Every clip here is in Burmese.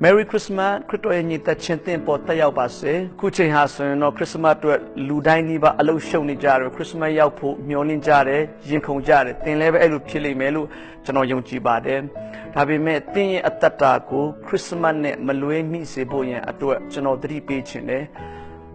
Merry Christmas ခရစ်တော်ရဲ့ညီသက်ချင်းသင်ပေါ်တက်ရောက်ပါစေခုချိန်ဟာဆိုရင်တော့ခရစ်စမတ်အတွက်လူတိုင်းဒီပါအလုပ်ရှုပ်နေကြတယ်ခရစ်စမတ်ရောက်ဖို့မျှော်လင့်ကြတယ်ရင်ခုန်ကြတယ်သင်လည်းပဲအဲ့လိုဖြစ်လိမ့်မယ်လို့ကျွန်တော်ယုံကြည်ပါတယ်ဒါပေမဲ့သင်ရဲ့အသက်တာကိုခရစ်စမတ်နဲ့မလွဲမိစေဖို့ရန်အတွက်ကျွန်တော်သတိပေးခြင်းတယ်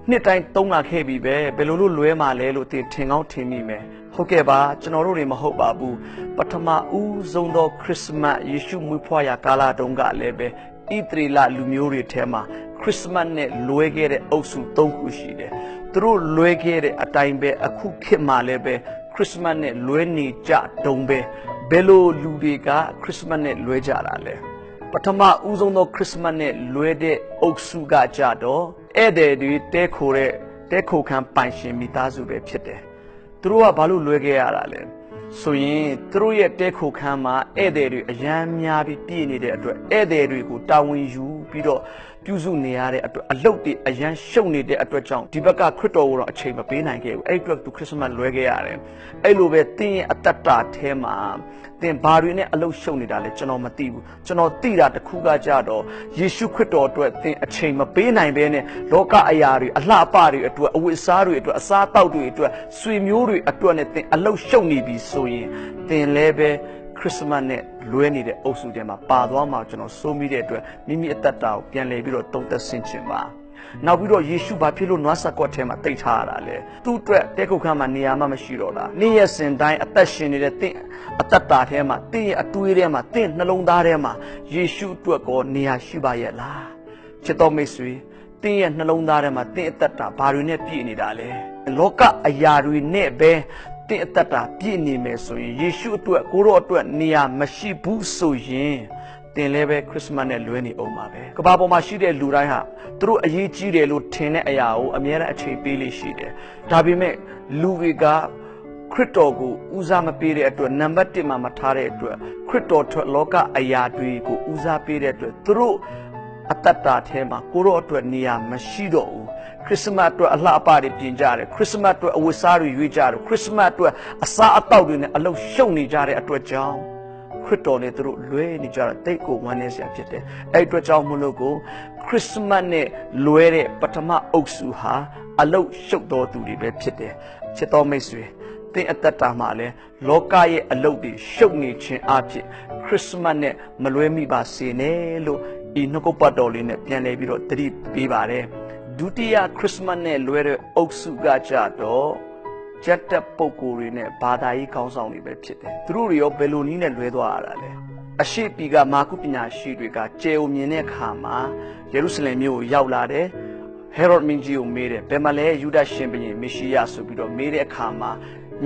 နှစ်တိုင်းသုံးလာခဲ့ပြီပဲဘယ်လိုလွဲမှာလဲလို့သင်ထင်ကောင်းထင်မိမယ်ဟုတ်ကဲ့ပါကျွန်တော်တို့တွေမဟုတ်ပါဘူးပထမဦးဆုံးသောခရစ်စမတ်ယေရှုမွေးဖွားရာကာလတုန်းကလည်းပဲဣသရေလလူမျိုးတွေထဲမှာခရစ်စမတ်နဲ့လွဲခဲ့တဲ့အုပ်စု၃ခုရှိတယ်။သူတို့လွဲခဲ့တဲ့အတိုင်းပဲအခုခေတ်မှာလည်းပဲခရစ်စမတ်နဲ့လွဲနေကြတုံးပဲဘယ်လိုလူတွေကခရစ်စမတ်နဲ့လွဲကြတာလဲ။ပထမဦးဆုံးသောခရစ်စမတ်နဲ့လွဲတဲ့အုပ်စုကကြတော့ဧည့်သည်တွေတဲခိုခံပိုင်ရှင်မိသားစုပဲဖြစ်တယ်။သူတို့ကဘာလို့လွဲခဲ့ရတာလဲ။ဆိုရင်သူတို့ရဲ့တဲခိုခန်းမှာဧည့်သည်တွေအရန်များပြီးပြည့်နေတဲ့အတွက်ဧည့်သည်တွေကိုတာဝန်ယူပြီးတော့ပြုစုနေရတဲ့အတွက်အလုတ်တွေအရန်ရှုပ်နေတဲ့အတွက်ကြောင့်ဒီဘက်ကခရစ်တော်ကိုတော့အချိန်မပေးနိုင်ခဲ့ဘူးအဲ့ဒီအတွက်သူခရစ်စမတ်လွဲခဲ့ရတယ်အဲ့လိုပဲသင်ရဲ့အတ္တတာထဲမှာသင်ဘာတွေနဲ့အလုတ်ရှုပ်နေတာလဲကျွန်တော်မသိဘူးကျွန်တော်သိတာတစ်ခုကကြတော့ယေရှုခရစ်တော်အတွက်သင်အချိန်မပေးနိုင်ဘဲနဲ့လောကအရာတွေအလှပတွေအတွက်အဝတ်အစားတွေအတွက်အစားအသောက်တွေအတွက်ဆွေမျိုးတွေအတွက်နဲ့သင်အလုတ်ရှုပ်နေပြီဆိုရင်သင်လည်းပဲခရစ်စမတ်နဲ့လွဲနေတဲ့အုပ်စုထဲမှာပါသွားမှာကျွန်တော်စိုးမိတဲ့အတွက်မိမိအသက်တာကိုပြန်လည်ပြီးတော့သုံးသပ်ဆင်ခြင်ပါနောက်ပြီးတော့ယေရှုဘာဖြစ်လို့နွားဆက်ကွက်ထဲမှာတိတ်ထားရတာလဲသူ့အတွက်တဲခုတ်ခန်းမှာနေရာမှမရှိတော့တာနေ့ရက်စဉ်တိုင်းအသက်ရှင်နေတဲ့သင်အသက်တာထဲမှာသင်ရဲ့အတွေးထဲမှာသင်နှလုံးသားထဲမှာယေရှုအတွက်ကိုနေရာရှိပါရဲ့လားချစ်တော်မိတ်ဆွေသင်ရဲ့နှလုံးသားထဲမှာသင်အသက်တာဘာတွေနဲ့ပြည့်နေတာလဲလောကအရာတွေနဲ့ပဲသင်အသက်တာပြည့်နေမယ်ဆိုရင်ယေရှုအတွက်ကိုရောအတွက်နေရာမရှိဘူးဆိုရင်သင်လည်းပဲခရစ်စမတ်နဲ့လွဲနေအောင်ပါပဲကမ္ဘာပေါ်မှာရှိတဲ့လူတိုင်းဟာသူတို့အရေးကြီးတယ်လို့ထင်တဲ့အရာကိုအများအားအချိန်ပေးလေးရှိတယ်ဒါပေမဲ့လူတွေကခရစ်တော်ကိုဦးစားမပေးတဲ့အတွက်နံပါတ်1မှာမထားတဲ့အတွက်ခရစ်တော်ထွက်လောကအရာတွေကိုဦးစားပေးတဲ့အတွက်သူတို့အတ္တတာထဲမှာကိုရောအတွက်နေရာမရှိတော့ဘူးခရစ်စမတ်အတွက်အလှအပတွေပြင်ကြတယ်ခရစ်စမတ်အတွက်အဝတ်စားတွေရွေးကြတယ်ခရစ်စမတ်အတွက်အစားအသောက်တွေနဲ့အလုပ်ရှုပ်နေကြတဲ့အတွက်ကြောင့်ခရစ်တော်နဲ့သူတို့လွဲနေကြတာတိတ်ကိုဝမ်းနည်းစရာဖြစ်တယ်အဲ့အတွက်ကြောင့်မလို့ကိုခရစ်စမတ်နဲ့လွဲတဲ့ပထမအုပ်စုဟာအလုပ်ရှုပ်တော်သူတွေပဲဖြစ်တယ်ချစ်တော်မိတ်ဆွေသင်အသက်တာမှာလဲလောကရဲ့အလုပ်တွေရှုပ်နေခြင်းအဖြစ်ခရစ်စမတ်နဲ့မလွဲမိပါစေနဲ့လို့ဒီနှုတ်ကပတ်တော်လေးနဲ့ပြန်လည်ပြီးတော့သတိပေးပါတယ်ဒုတိယခရစ်စမတ်နဲ့လွဲတဲ့အုပ်စုကကြတော့ဂျက်တက်ပုဂ္ဂိုလ်တွေနဲ့ဘာသာရေးခေါင်းဆောင်တွေပဲဖြစ်တယ်သူတို့တွေရောဘယ်လိုနည်းနဲ့လွဲသွားရတာလဲအရှိပြည်ကမာကုပညာရှိတွေကကျေုံမြင်တဲ့အခါမှာယေရုရှလင်မြို့ကိုရောက်လာတယ်ဟေရောဒ်မင်းကြီးကိုမေးတယ်ဘယ်မှာလဲယူဒရှင်ဘုရင်မေရှိယဆိုပြီးတော့မေးတဲ့အခါမှာ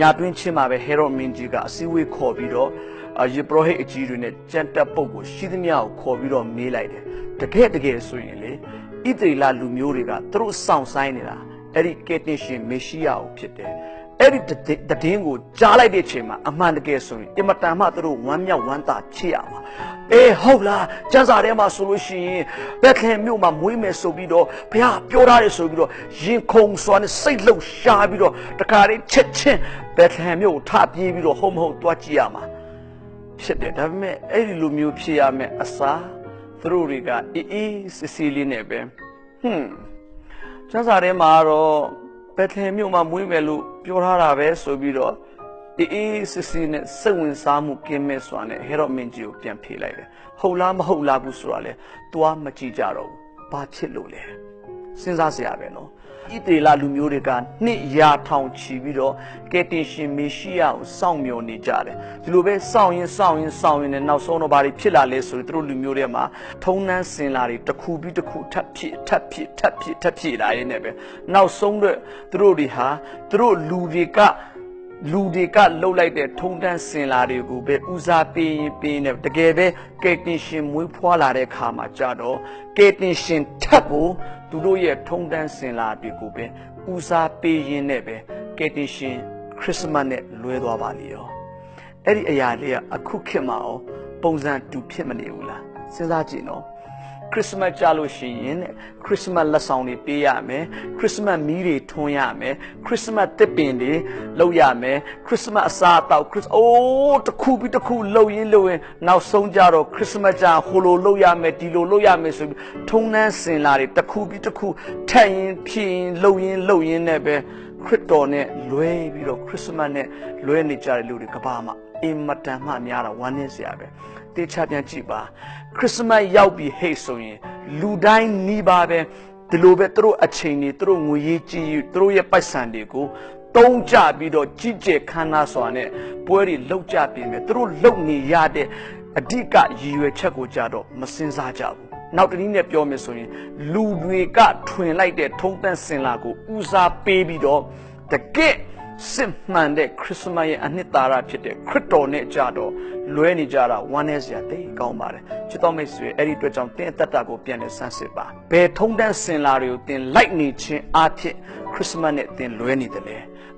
ညာတွင်းချင်းမှာပဲဟေရောဒ်မင်းကြီးကအစည်းအဝေးခေါ်ပြီးတော့ယေဘရဟိတ်အကြီးတွေနဲ့ကြံတက်ပုဂ္ဂိုလ်ရှိသမျှကိုခေါ်ပြီးတော့မေးလိုက်တယ်တကယ်ဆိုရင်လေဣသရေလလူမျိုးတွေကသူတို့စောင့်ဆိုင်နေတာအဲ့ဒီကယ်တင်ရှင်မေရှိယကိုဖြစ်တယ်အဲ့ဒီတည်င်းကိုကြားလိုက်တဲ့အချိန်မှာအမှန်တကယ်ဆိုရင်အင်မတန်မှသူတို့ဝမ်းမြောက်ဝမ်းသာချစ်ရမှာဟုတ်လားကျမ်းစာထဲမှာဆိုလို့ရှိရင်ဘက်လဟမ်မြို့မှာမွေးမယ်ဆိုပြီးတော့ဘုရားပြောထားတယ်ဆိုပြီးတော့ရင်ခုန်စွာနဲ့စိတ်လှုပ်ရှားပြီးတော့တခါလေးချက်ချင်းဘက်လဟမ်မြို့ကိုထပြေးပြီးတော့ဟုတ်မဟုတ်တွားကြည့်ရမှာဖြစ်တယ်ဒါပေမဲ့အဲ့ဒီလိုမျိုးဖြစ်ရမယ်အစားသူတို့တွေကအေးစစ်စစ်လေးနဲ့ပဲကျမ်းစာထဲမှာတော့ဘက်လဟမ်မြို့မှာမွေးမယ်လို့ပြောထားတာပဲဆိုပြီးတော့အေးစစ်စစ်နဲ့စိတ်ဝင်စားမှုကင်းမဲ့စွာနဲ့ဟေရောဒ်မင်းကြီးကိုပြန်ဖေးလိုက်တယ်ဟုတ်လားမဟုတ်လားဘူးဆိုတာလဲသွားမကြည့်ကြတော့ဘူးဘာဖြစ်လို့လဲစဉ်းစားစရာပဲနော်ဣသရေလလူမျိုးတွေကနှစ်ရာထောင်ချီပြီးတော့ကယ်တင်ရှင်မေရှိယကိုစောင့်မျှော်နေကြတယ်ဒီလိုပဲစောင့်ရင်နဲ့နောက်ဆုံးတော့ဘာတွေဖြစ်လာလဲဆိုရင်သူတို့လူမျိုးတွေမှာထုံနှန်းစင်လာတွေတစ်ခုပြီးတစ်ခုထပ်ဖြစ်လာရင်းနဲ့ပဲနောက်ဆုံးတော့သူတို့တွေဟာသူတို့လူတွေကလှုပ်လိုက်တဲ့ထုံတန်းစင်လာတွေကိုပဲဦးစားပေးနေတကယ်ပဲကယ်တင်ရှင်မွေးဖွားလာတဲ့ခါမှာကြတော့ကယ်တင်ရှင်ထပ်ကိုသူတို့ရဲ့ထုံတန်းစင်လာတွေကိုပဲဦးစားပေးရင်းနဲ့ပဲကယ်တင်ရှင်ခရစ်စမတ်နဲ့လွဲသွားပါလေရောအဲ့ဒီအရာလေးကအခုခေတ်မှာရောပုံစံတူဖြစ်မနေဘူးလားစဉ်းစားကြည့်နော် Christmas ကြလို့ရှိရင်တဲ့ Christmas လက်ဆောင်တွေပေးရမယ် Christmas မီးတွေထွန်းရမယ် Christmas သစ်ပင်တွေလုပ်ရမယ် Christmas အစားအသောက်တစ်ခုပြီးတစ်ခုလုပ်ရင်းနောက်ဆုံးကြတော့ Christmas ကြဟိုလိုလုပ်ရမယ်ဒီလိုလုပ်ရမယ်ဆိုပြီးထုံးတမ်းစင်လာတွေတစ်ခုပြီးတစ်ခုထက်ရင်ဖြည့်ရင်လုပ်ရင်းနဲ့ပဲခရစ်တော်နဲ့လွဲပြီးတော့ Christmas နဲ့လွဲနေကြတဲ့လူတွေကဘာမှအင်မတန်မှများတာဝမ်းနည်းစရာပဲတေချာပြန်ကြည့်ပါ Christmas ရောက်ပြီဟဲ့ဆိုရင်လူတိုင်းနီးပါပဲဒီလိုပဲသူတို့အချိန်တွေသူတို့ငွေရေးကြီးသူတို့ရဲ့ပိုက်ဆံတွေကိုတုံးကြပြီးတော့ကြီးကျယ်ခမ်းနားစွာနဲ့ပွဲတွေလုပ်ကြပြင်မယ်သူတို့လုပ်နေရတဲ့အဓိကရည်ရွယ်ချက်ကိုကြတော့မစင်စားကြဘူးနောက်တနည်းနဲ့ပြောမယ်ဆိုရင်လူတွေကထွင်လိုက်တဲ့ထုံးတမ်းစင်လာကိုဦးစားပေးပြီးတော့တကယ့်စစ်မှန်တဲ့ခရစ်စမတ်ရဲ့အနှစ်သာရဖြစ်တဲ့ခရစ်တော်နဲ့ကြတော့လွဲနေကြတာဝမ်းနည်းစရာတိတ်ကောင်းပါတယ်ချစ်တော်မိတ်ဆွေအဲ့ဒီအတွက်ကြောင့်တင်းအသက်တာကိုပြန်လည်ဆန်းစစ်ပါဘယ်ထုံးတမ်းစင်လာတွေကိုတင်လိုက်နေခြင်းအဖြစ်ခရစ်စမတ်နဲ့တင်လွဲနေတယ်လေ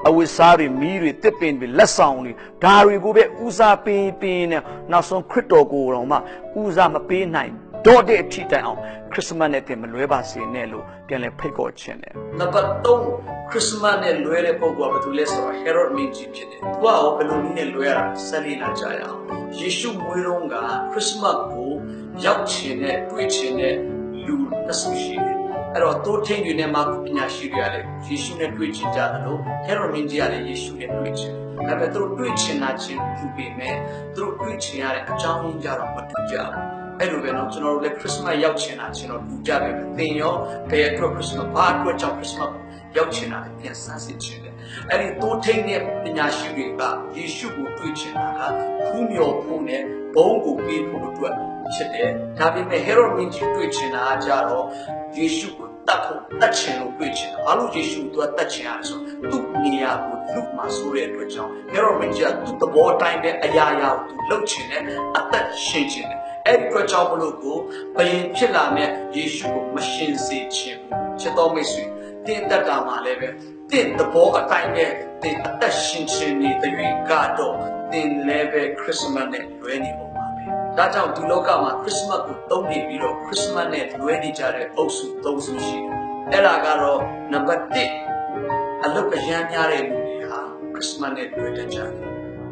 အဝိစားတွေမီးတွေတစ်ပင်တွေလက်ဆောင်တွေဒါတွေကိုပဲဦးစားပေးနေနောက်ဆုံးခရစ်တော်ကိုတော့မှဦးစားမပေးနိုင်တော့တဲ့အထိတိုင်အောင်ခရစ်စမတ်နဲ့တင်မလွဲပါစေနဲ့လို့ပြန်လည်ဖိတ်ခေါ်ခြင်းတယ်နံပါတ်3ခရစ်စမတ်နဲ့လွဲတဲ့ပုံကဘာလို့လဲဆိုတော့ Herod မင်းကြီးဖြစ်တယ်သူကဘယ်လိုနည်းနဲ့လွဲရတာဆက်လေးလာကြရအောင်ယေရှုမွေးတော့ကခရစ်စမတ်ကိုရောက်ခြင်းနဲ့တွေ့ခြင်းနဲ့လူအဆုရှိတယ်အဲ့တော့တိုးထင်းတွေနဲ့မှပညာရှိတွေရတယ်ယေရှုနဲ့တွေ့ခြင်းကြတယ်လို့ Herod မင်းကြီးရတယ်ယေရှုနဲ့တွေ့ခြင်းဒါပေမဲ့သူတို့တွေ့ခြင်းနာခြင်းသူပေမဲ့သူတို့တွေ့ခြင်းရတဲ့အကြောင်းရင်းကြတော့မတူကြဘူးအဲ့လိုပဲเนาะကျွန်တော်တို့လည်းခရစ်စမတ်ရောက်ချင်တာကျွန်တော်တူကြပဲသင်ရောဘယ်အတွက်ခရစ်စမတ်ဘာအတွက်ကြောင့်ခရစ်စမတ်ရောက်ချင်တာပြန်ဆန်းစစ်ခြင်းတယ်အဲ့ဒီတိုးထိန်တဲ့ပညာရှိတွေကယေရှုကိုတွေ့ချင်တာကဖူးမြော်ဖို့နဲ့ဘုန်းကိုပေးဖို့အတွက်ဖြစ်တယ်ဒါပေမဲ့ဟေရိုမင်းကြီးတွေ့ချင်တာကြတော့ယေရှုကိုတတ်ချင်လို့တွေ့ချင်တာဘာလို့ယေရှုကိုတတ်ချင်ရလဲဆိုသူ့နေရာကိုလူမှာဆိုတဲ့အတွက်ကြောင့်ဟေရိုမင်းကြီးကသူ့သဘောတိုင်းပဲအရာရာကိုသူလုပ်ချင်တယ်အသက်ရှင်ချင်တယ်အဲ့ဒီအတွက်ကြောင့်မလို့ကိုဘယင်ဖြစ်လာမဲ့ယေရှုကိုမရှင်စေခြင်းဘူးချစ်တော်မိတ်ဆွေတင်တတ်တာမှလည်းပဲတင်သဘောအတိုင်းပဲတင်အသက်ရှင်ခြင်းနေတဲ့၍ကတော့တင်လည်းပဲခရစ်စမတ်နဲ့လွဲနေပုံပါပဲဒါကြောင့်ဒီလောကမှာခရစ်စမတ်ကိုသုံးနေပြီးတော့ခရစ်စမတ်နဲ့လွဲနေကြတဲ့အုပ်စု၃စုရှိတယ်အဲ့ဒါကတော့နံပါတ်1အလုပ်အရမ်းများတဲ့လူတွေဟာခရစ်စမတ်နဲ့လွဲတတ်ကြတယ်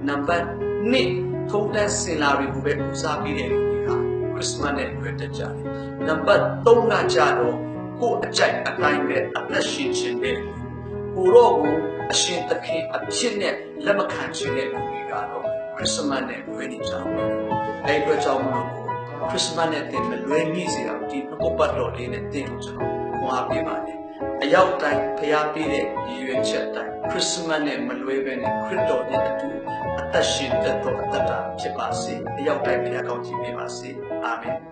နံပါတ်2ထုံးတမ်းစင်လာတွေကိုပဲဦးစားပေးတဲ့လူတွေဟာခရစ်စမတ်နဲ့လွဲတတ်ကြတယ်နံပါတ်3ကကြတော့ကိုအကြိုက်အတိုင်းပဲအသက်ရှင်ခြင်းနဲ့ကိုရောကိုအရှင်သခင်အဖြစ်နဲ့လက်မခံခြင်းနဲ့လူတွေကတော့ခရစ်စမတ်နဲ့လွဲနေကြတယ်အဲ့ဒီအတွက်ကြောင့်မို့ခရစ်စမတ်နဲ့တင်မလွဲမိစေအောင်ဒီနှုတ်ပတ်တော်လေးနဲ့တင်ကိုကျွန်တော်ခွန်အားပေးပါတယ်အရောက်တိုင်းဖျားပေးတဲ့ရည်ရွယ်ချက်တိုင်းခရစ်စမတ်နဲ့မလွဲဘဲနဲ့ခရစ်တော်နဲ့အတူအသက်ရှင်တတ်သောအသက်တာဖြစ်ပါစေအရောက်တိုင်းဖျားကောင်းချီးပေးပါစေအာမင်